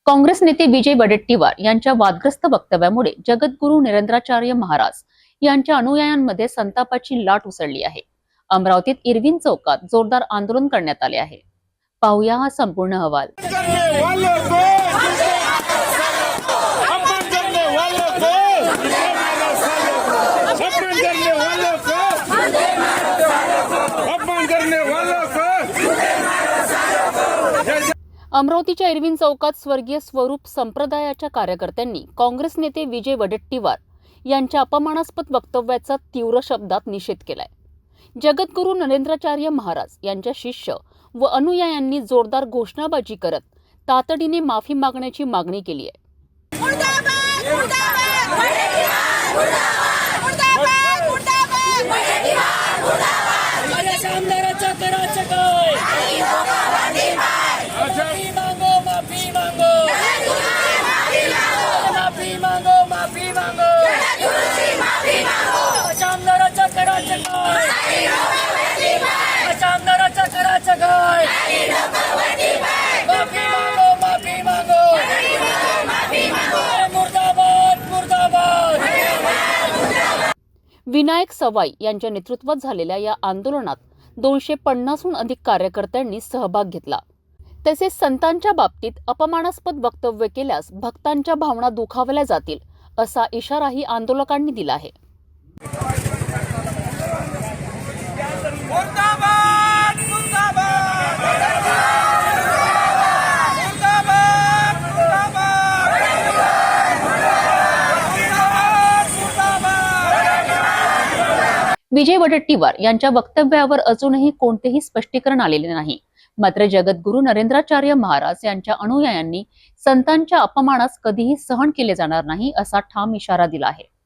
काँग्रेस नेते विजय वडेट्टीवार यांच्या वादग्रस्त वक्तव्यामुळे जगद्गुरू नरेंद्राचार्य महाराज यांच्या अनुयायांमध्ये संतापाची लाट उसळली आहे। अमरावतीत इरविन चौकात जोरदार आंदोलन करण्यात आले आहे। पाहूया हा संपूर्ण अहवाल। अमरावतीच्या इरविन चौकात स्वर्गीय स्वरूप संप्रदायाच्या कार्यकर्त्यांनी काँग्रेस नेते विजय वडेट्टीवार यांच्या अपमानास्पद वक्तव्याचा तीव्र शब्दात निषेध केलाय। जगद्गुरू नरेंद्राचार्य महाराज यांच्या शिष्य व अनुयायांनी जोरदार घोषणाबाजी करत तातडीने माफी मागण्याची मागणी केली आहे। विनायक सवाई यांच्या नेतृत्वात झालेल्या या आंदोलनात 250हून अधिक कार्यकर्त्यांनी सहभाग घेतला। तसेच संतांच्या बाबतीत अपमानास्पद वक्तव्य केल्यास भक्तांच्या भावना दुखावल्या जातील असा इशाराही आंदोलकांनी दिला आहे। विजय वडेट्टीवार यांच्या वक्तव्यावर अजूनही कोणतेही स्पष्टीकरण आलेले नाही। मात्र जगद्गुरू नरेंद्राचार्य महाराज यांच्या अनुयायांनी संतांच्या अपमानास कधीही सहन केले जाणार नाही असा ठाम इशारा दिला आहे।